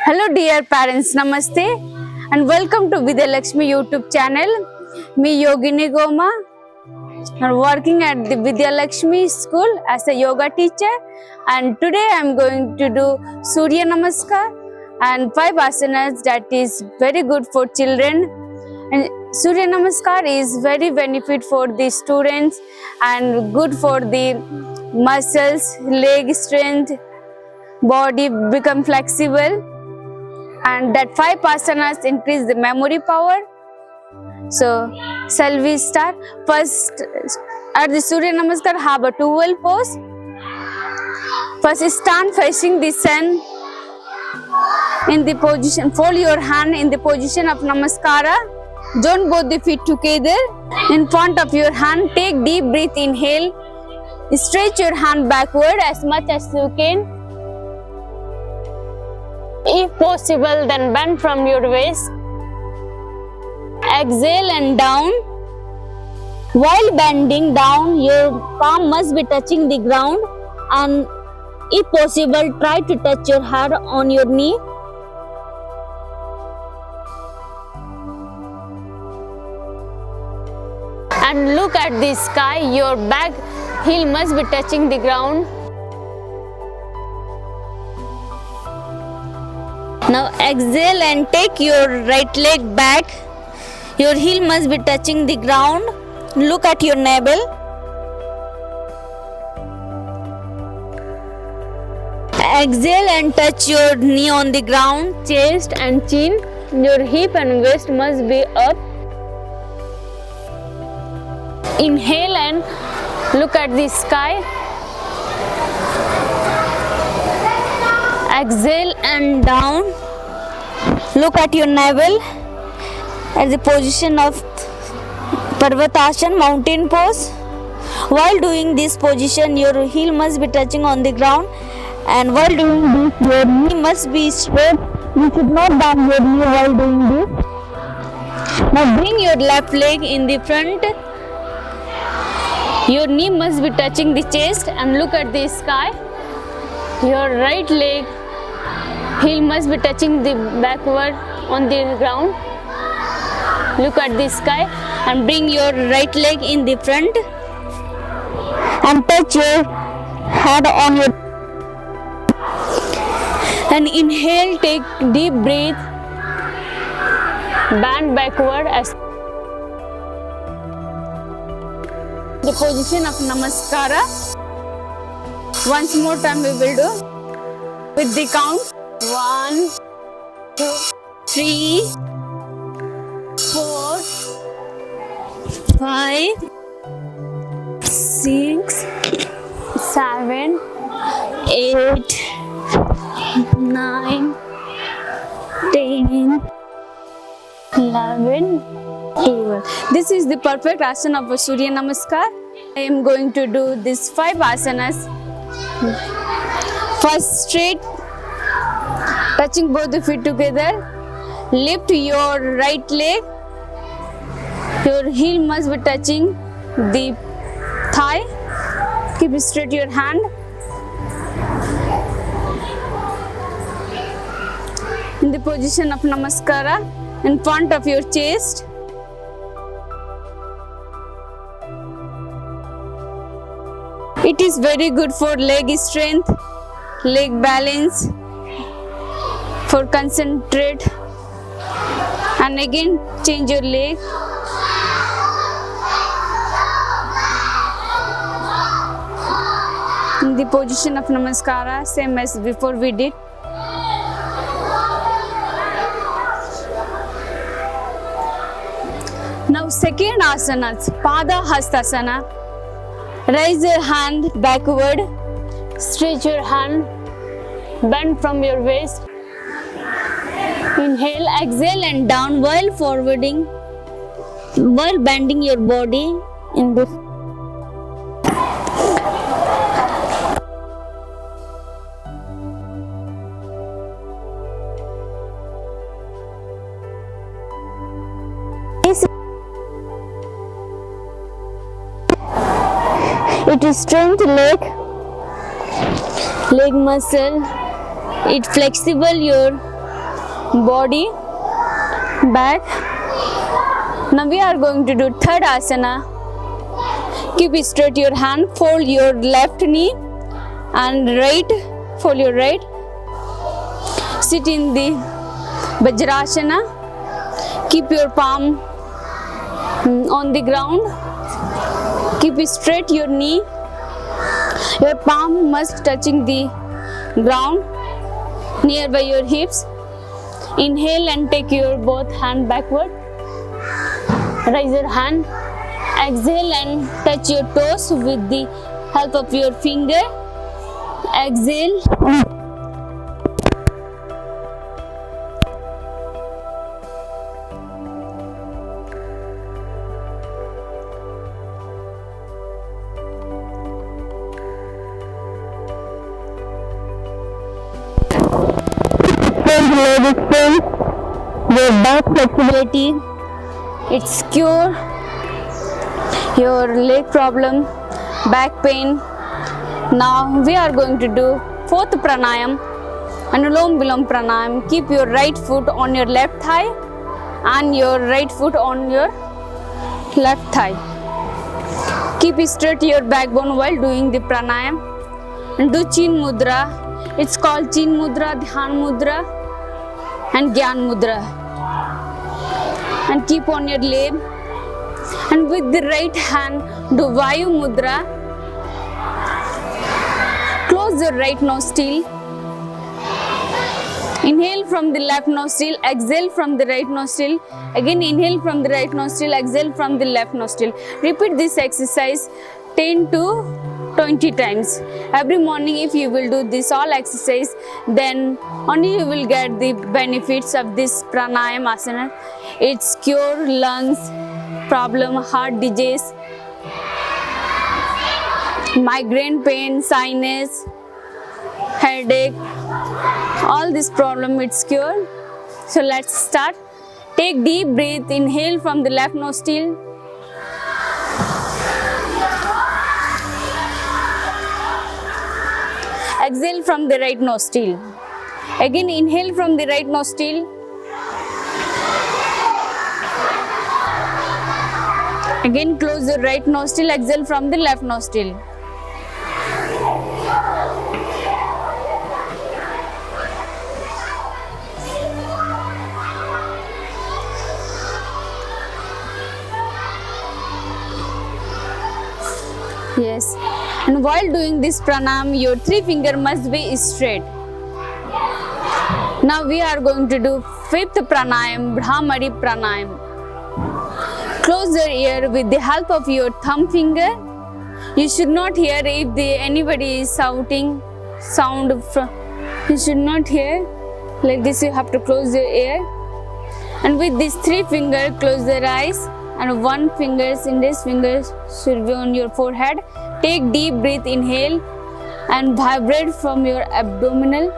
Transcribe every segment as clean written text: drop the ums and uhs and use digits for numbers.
Hello dear parents, Namaste and welcome to Vidhyalakshmi YouTube channel. Me Yogini Goma. I'm working at the Vidhyalakshmi school as a yoga teacher, and today I'm going to do Surya Namaskar and 5 asanas that is very good for children. And Surya Namaskar is very benefit for the students and good for the muscles, leg strength, body become flexible, and that 5 asanas increase the memory power. So shall we start? First, at the Surya Namaskar, have a towel pose. First, stand facing the sun in the position. Fold your hand in the position of Namaskara. Join both the feet together in front of your hand. Take deep breath. Inhale. Stretch your hand backward as much as you can. If possible, then bend from your waist. Exhale and down. While bending down, your palm must be touching the ground, and if possible, try to touch your head on your knee. And look at the sky. Your back heel must be touching the ground. Now exhale and take your right leg back. Your heel must be touching the ground. Look at your navel. Exhale and touch your knee on the ground. Chest and chin. Your hip and waist must be up. Inhale and look at the sky. Exhale and down. Look at your navel at the position of Parvatasana, mountain pose. While doing this position, your heel must be touching on the ground, and while doing this, your knee must be straight. You should not bend your knee while doing this. Now bring your left leg in the front. Your knee must be touching the chest, and look at the sky. Your right leg heel must be touching the backward on the ground. Look at the sky and bring your right leg in the front and touch your head on your, and inhale, take deep breath, bend backward as the position of Namaskara. Once more time we will do with the count 1, 2, 3, 4, 5, 6, 7, 8, 9, 10, 11, 12. This is the perfect asana of a Surya Namaskar. I am going to do these 5 asanas. First, straight, touching both the feet together. Lift your right leg. Your heel must be touching the thigh. Keep straight your hand. In the position of Namaskara, in front of your chest. It is very good for leg strength, leg balance, for concentrate, and again change your leg. In the position of Namaskara, same as before we did. Now second asana, Pada Hastasana. Raise your hand backward, stretch your hand, bend from your waist. Inhale, exhale and down while forwarding, while bending your body in this. It is strength leg muscle. It flexible your body, back. Now we are going to do third asana. Keep straight your hand, fold your left knee and right, fold your right. Sit in the Vajrasana. Keep your palm on the ground. Keep straight your knee. Your palm must touching the ground nearby your hips. Inhale and take your both hand backward. Raise your hand. Exhale and touch your toes with the help of your finger. Exhale. Your back flexibility, it's cure your leg problem, back pain. Now we are going to do fourth pranayam, Anulom Vilom pranayam. Keep your right foot on your left thigh and your right foot on your left thigh. Keep straight your backbone while doing the pranayam. And do Chin Mudra. It's called Chin Mudra, Dhyan Mudra and Gyan Mudra. And keep on your lip. And with the right hand, do Vayu Mudra. Close your right nostril. Inhale from the left nostril, exhale from the right nostril. Again inhale from the right nostril, exhale from the left nostril. Repeat this exercise 10 to 20 times. Every morning if you will do this all exercise, then only you will get the benefits of this pranayam asana. It's cure lungs problem, heart disease, migraine pain, sinus, headache, all this problem it's cure. So let's start. Take deep breath, inhale from the left nostril. Exhale from the right nostril. Again inhale from the right nostril. Again close the right nostril, exhale from the left nostril. Yes. And while doing this pranayam, your three finger must be straight. Now we are going to do fifth pranayam, Brahmari pranayam. Close your ear with the help of your thumb finger. You should not hear if anybody is shouting sound. You should not hear. Like this you have to close your ear. And with these three fingers, close your eyes. And one index finger should be on your forehead. Take deep breath, inhale and vibrate from your abdominal.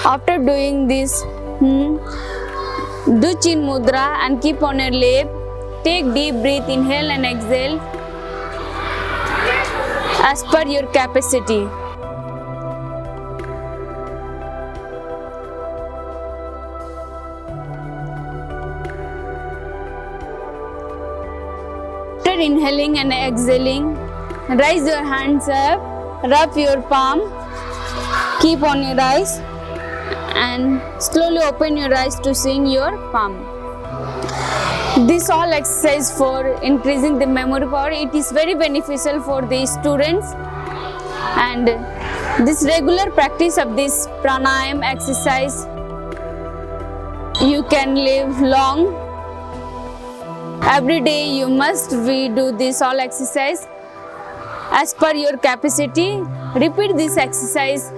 After doing this, do Chin Mudra and keep on your lip. Take deep breath, inhale and exhale as per your capacity. After inhaling and exhaling, raise your hands up, rub your palm, keep on your eyes and slowly open your eyes to seeing your palm. This all exercise for increasing the memory power. It is very beneficial for the students, and this regular practice of this pranayam exercise, you can live long. Every day you must do this all exercise as per your capacity. Repeat this exercise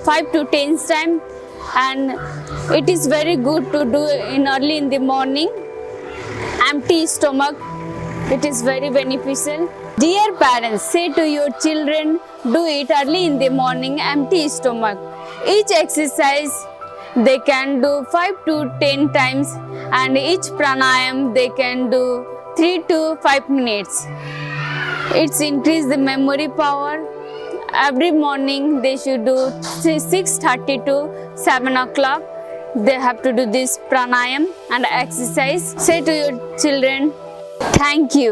5 to 10 times, and it is very good to do early in the morning. I empty stomach. It is very beneficial. Dear parents, say to your children, do it early in the morning, empty stomach. Each exercise they can do 5 to 10 times, and each pranayam they can do 3 to 5 minutes. It's increase the memory power. Every morning they should do 6:30 to 7 o'clock. They have to do this pranayam and exercise. Say to your children, thank you.